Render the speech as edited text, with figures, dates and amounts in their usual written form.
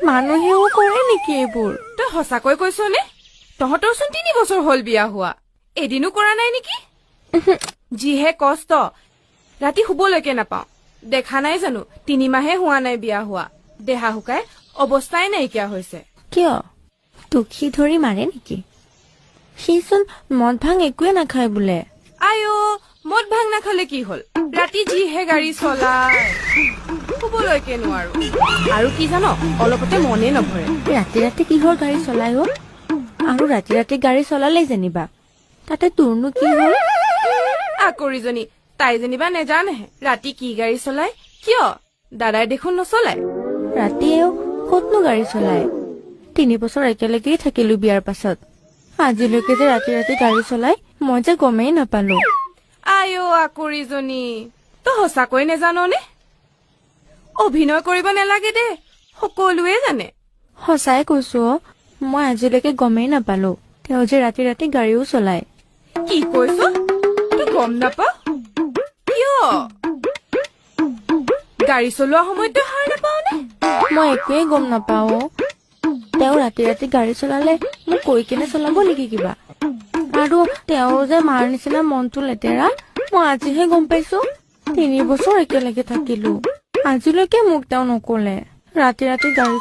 মানুহেও কৰে নেকি এইবোৰ? তই সঁচাকৈ কৈছনে? তহঁতৰচোন 3 বছৰ হ'ল বিয়া হোৱা, এদিনো কৰা নাই নেকি? যিহে কষ্ট, ৰাতি শুবলৈকে নাপাওঁ। দেখা নাই জানো 3 মাহে হোৱা নাই বিয়া হোৱা, দেহা শুকাই অৱস্থাই নাইকিয়া হৈছে। কিয় তোক সি ধৰি মাৰে নেকি? সিচোন মদ ভাং একোৱে নাখায় বোলে। আইঅ, মদ ভাং নাখালে কি হ'ল, ৰাতি যিহে গাড়ী চলাই, শুবলৈকে নোৱাৰো। আৰু কি জান, অলপতে মনে নভৰে। ৰাতি ৰাতি কিহৰ গাড়ী চলাই অ? আৰু ৰাতি ৰাতি গাড়ী চলালেই যেনিবা তাতে তোৰনো কি হ'ল? আকৰিজনী, তাই যেনিবা নেজানেহে ৰাতি কি গাড়ী চলাই। কিয়, দাদাই দেখোন নচলায়। ৰাতিয়েও ক'তনো গাড়ী চলায়? 3 বছৰ একেলগেই থাকিলো বিয়াৰ পাছত, আজিলৈকে যে ৰাতি ৰাতি গাড়ী চলাই মই যে গমেই নাপালো। আইঅ আকৰিজনী, তই সঁচাকৈ নেজাননে? অভিনয় কৰিব নালাগে দে, সকলোৱে জানে। সঁচাই কৈছো অ, মই আজিলৈকে গমেই নাপালো তেওঁ যে ৰাতি ৰাতি গাড়ীও চলায়। কি কৈছ, তই গম নাপাৱ? কিয়, গাড়ী চলোৱা সময়ত তই সাৰ নাপাৱনে? মই একোৱেই গম নাপাও অ। তেওঁ ৰাতি ৰাতি গাড়ী চলালে মোক কৈ কেনে চলাব নেকি কিবা? আৰু তেওঁৰ যে মাৰ নিচিনা মনটো লেতেৰা মই আজিহে গম পাইছো। 3 বছৰ একেলগে থাকিলো, আজিলৈকে মোক তেওঁ নকলে ৰাতি ৰাতি গাড়ী